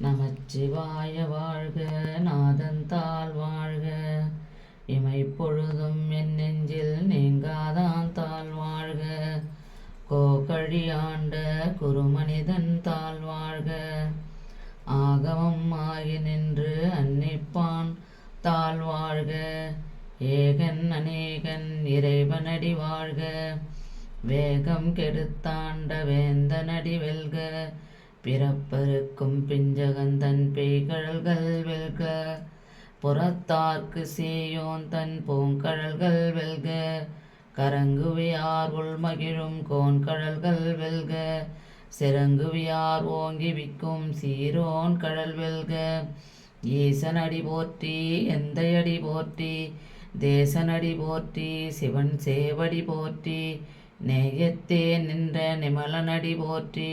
நமச்சிவாய வாழ்க, நாதந்தாள் வாழ்க, இமைப்பொழுதும் என் நெஞ்சில் நீங்காதான் தாழ் வாழ்க, கோகழி ஆண்ட குருமனிதன் தாழ் வாழ்க, ஆகமம் ஆகி நின்று அன்னிப்பான் தாழ் வாழ்க, ஏகன் அநேகன் இறைவனடி வாழ்க, வேகம் கெடுத்தாண்ட வேந்தனடி வெல்க, பிறப்பருக்கும் பிஞ்சகந்தன் பேய்கழல்கள் வெல்க, புறத்தார்க்கு சேயோன் தன் பூங்கழல்கள் வெல்க, கரங்குவியார் உள்மகிழும் கோன்கழல்கள் வெல்க, சிறங்குவியார் ஓங்கி விக்கும் சீரோன் கழல் வெல்க, ஈசனடி போற்றி எந்தையடி போற்றி, தேசனடி போற்றி சிவன் சேவடி போற்றி, நேயத்தே நின்ற நிமலனடி போற்றி,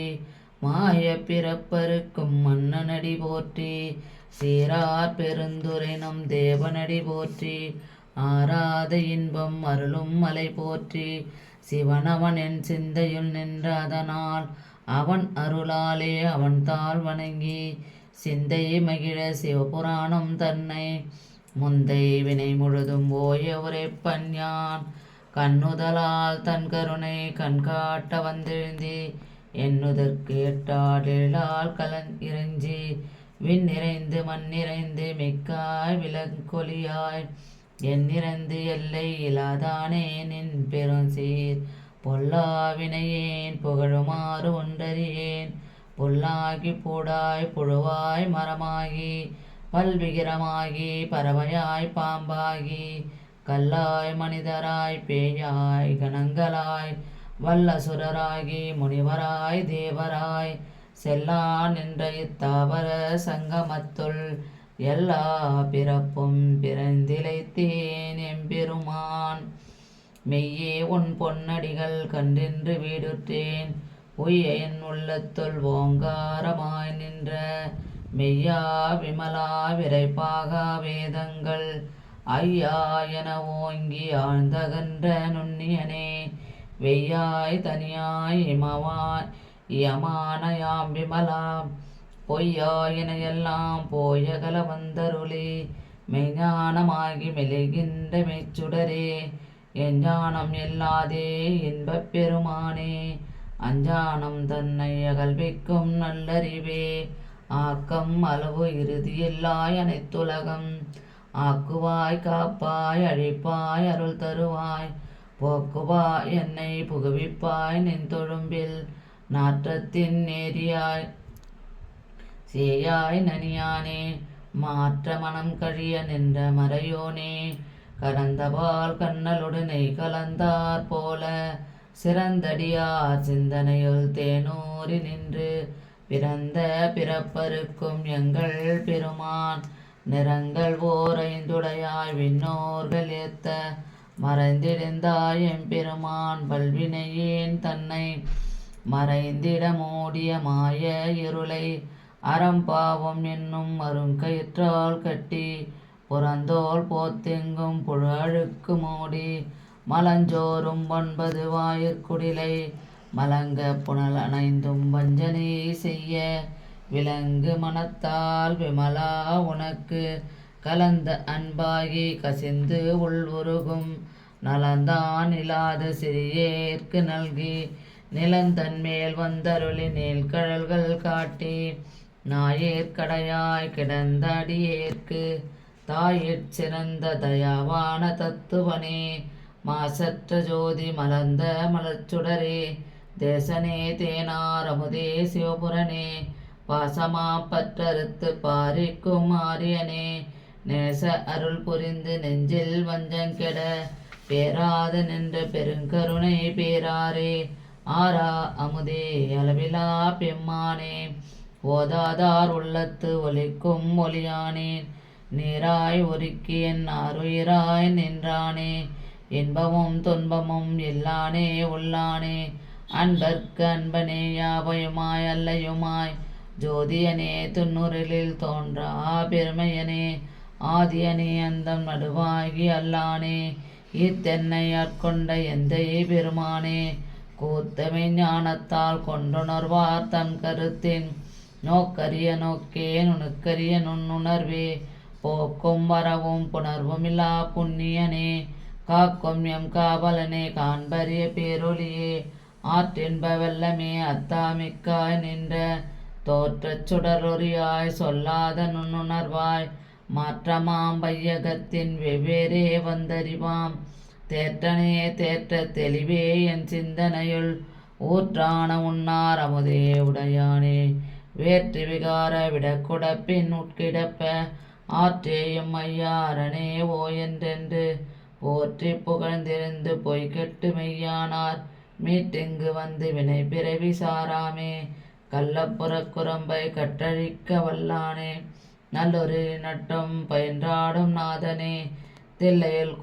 மாய பிறப்பருக்கும் மன்னனடி போற்றி, சீரார் பெருந்துரை நம் தேவனடி போற்றி, ஆராத இன்பம் அருளும் மலை போற்றி, சிவனவன் என் சிந்தையுள் நின்ற அதனால் அவன் அருளாலே அவன் தாழ் வணங்கி, சிந்தை மகிழ சிவபுராணம் தன்னை முந்தை வினை முழுதும் ஓய உரைப்பன் யான், கண்ணுதலால் தன் கருணை கண்காட்ட வந்தெழுந்தி, எண்ணுதற்கு எட்டாடெழால் கலன் இறைஞ்சி, விண் நிறைந்து மண் நிறைந்து மிக்காய் விலங்கொலியாய், என் நிறைந்து எல்லை இலாதானே நின் பெருஞ்சீர், பொல்லாவினையேன் புகழுமாறு ஒன்றறியேன், புல்லாகி பூடாய் புழுவாய் மரமாகி, பல்விகிரமாகி பறவையாய் பாம்பாகி, கல்லாய் மனிதராய் பேயாய் கணங்களாய், வல்லசுரராகி முனிவராய் தேவராய், செல்லா நின்ற இத்தாவர சங்கமத்துள், எல்லா பிறப்பும் பிறந்திழைத்தேன் எம்பெருமான். மெய்யே உன் பொன்னடிகள் கண்டின்று வீடுற்றேன், உய்ய என் உள்ளத்துள் ஓங்காரமாய் நின்ற, மெய்யா விமலா விரைப்பாகா வேதங்கள், ஐயா என ஓங்கி ஆழ்ந்தகன்ற நுண்ணியனே, வெய்யாய் தனியாய் இமவாய் யமானயாம் விமலா, பொய்யாயின எல்லாம் போயகல வந்தருளி, மெய்ஞானமாகி மெலிகின்ற மெய்ச்சுடரே, எஞ்ஞானம் எல்லாதே இன்பப் பெருமானே, அஞ்ஞானம் தன்னை அகல்விக்கும் நல்லறிவே, ஆக்கம் அளவு இறுதியில்லாய் அனைத்துலகம், ஆக்குவாய் காப்பாய் அழிப்பாய் அருள் தருவாய், போக்குவாய் என்னை புகுவிப்பாய் நின் தொழும்பில், நாற்றத்தின் நேரியாய் சேயாய் நனியானே, மாற்ற மனம் கழிய நின்ற மறையோனே, கரந்தபால் கண்ணலொடு நெய் கலந்தார் போல, சிறந்தடியார் சிந்தனையுள் தேனூறி நின்று, பிறந்த பிறப்பருக்கும் எங்கள் பெருமான், நிறங்கள் ஓர் ஐந்துடையாய் விண்ணோர்கள் ஏத்த, மறைந்திருந்தாய் எம்பெருமான் பல்வினையேன் தன்னை, மறைந்திட மூடிய மாய இருளை, அறம்பாவம் என்னும் அருங்கயிற்றால் கட்டி, புறந்தோல் போத்தெங்கும் புழு அழுக்கு மூடி, மலஞ்சோறும் 9 வாயிற்குடிலை, மலங்க புனல் அணைந்தும் வஞ்சனை செய்ய, விலங்கு மனத்தால் விமலா உனக்கு, கலந்த அன்பாகி கசிந்து உள் உருகும், நலந்தான் இல்லாத சிறியேற்கு நல்கி, நிலந்தன்மேல் வந்தருளி நீள்கழல்கள் காட்டி, நாயேற்கடையாய் கிடந்த அடியேற்கு, தாயிற் சிறந்த தயாவான தத்துவனே, மாசற்ற ஜோதி மலர்ந்த மலர்ச்சுடரே, தேசனே தேனார் அமுதே சிவபுரனே, பாசமா பற்றறுத்து பாரிக்கும் ஆரியனே, நேச அருள் புரிந்து நெஞ்சில் வஞ்சங்கெட, பேராது நின்ற பெருங்கருணை பேராரே, ஆரா அமுதே அளவிலா பெம்மானே, ஓதாதார் உள்ளத்து ஒலிக்கும் ஒலியானேன், நீராய் உருக்கி என் ஆருயிராய் நின்றானே, இன்பமும் துன்பமும் இல்லானே உள்ளானே, அன்பர்க்கு அன்பனே யாவையுமாய் அல்லையுமாய், ஜோதியனே துன்னுருளில் தோன்றா பெருமையனே, ஆதியனே அந்தம் நடுவாகி அல்லானே, இத்தென்னை ஆட்கொண்ட எந்தை பெருமானே, கூத்தமை ஞானத்தால் கொண்டுணர்வார் தம் கருத்தின், நோக்கரிய நோக்கே நுணுக்கரிய நுண்ணுணர்வே போக்கும் வரவும் புணர்வுமில்லா புண்ணியனே காக்கும் எம் காவலனே காண்பரிய பேரொளியே ஆற்றின்ப வெள்ளமே அத்தாமிக்காய் நின்ற தோற்றச் சுடரொரியாய் சொல்லாத நுண்ணுணர்வாய் மாற்றமாம் வையகத்தின் வெவ்வேறே வந்தறிவாம் தேற்றனே தேற்ற தெளிவே என் சிந்தனையுள் ஊற்றான உன்னார் அமுதே உடையானே வேற்று விகார விடக்குடப்பின் உட்கிடப்ப ஆற்றேயும் ஐயாரனே ஓ என்றென்று போற்றி புகழ்ந்திருந்து பொய்கெட்டு மெய்யானார் மீட்டிங்கு வந்து வினை பிறவி சாராமே கள்ளப்புறக் குரம்பை கற்றழிக்க வல்லானே நல்லொரு நட்டம் பயின்றாடும் நாதனே தில்லையில்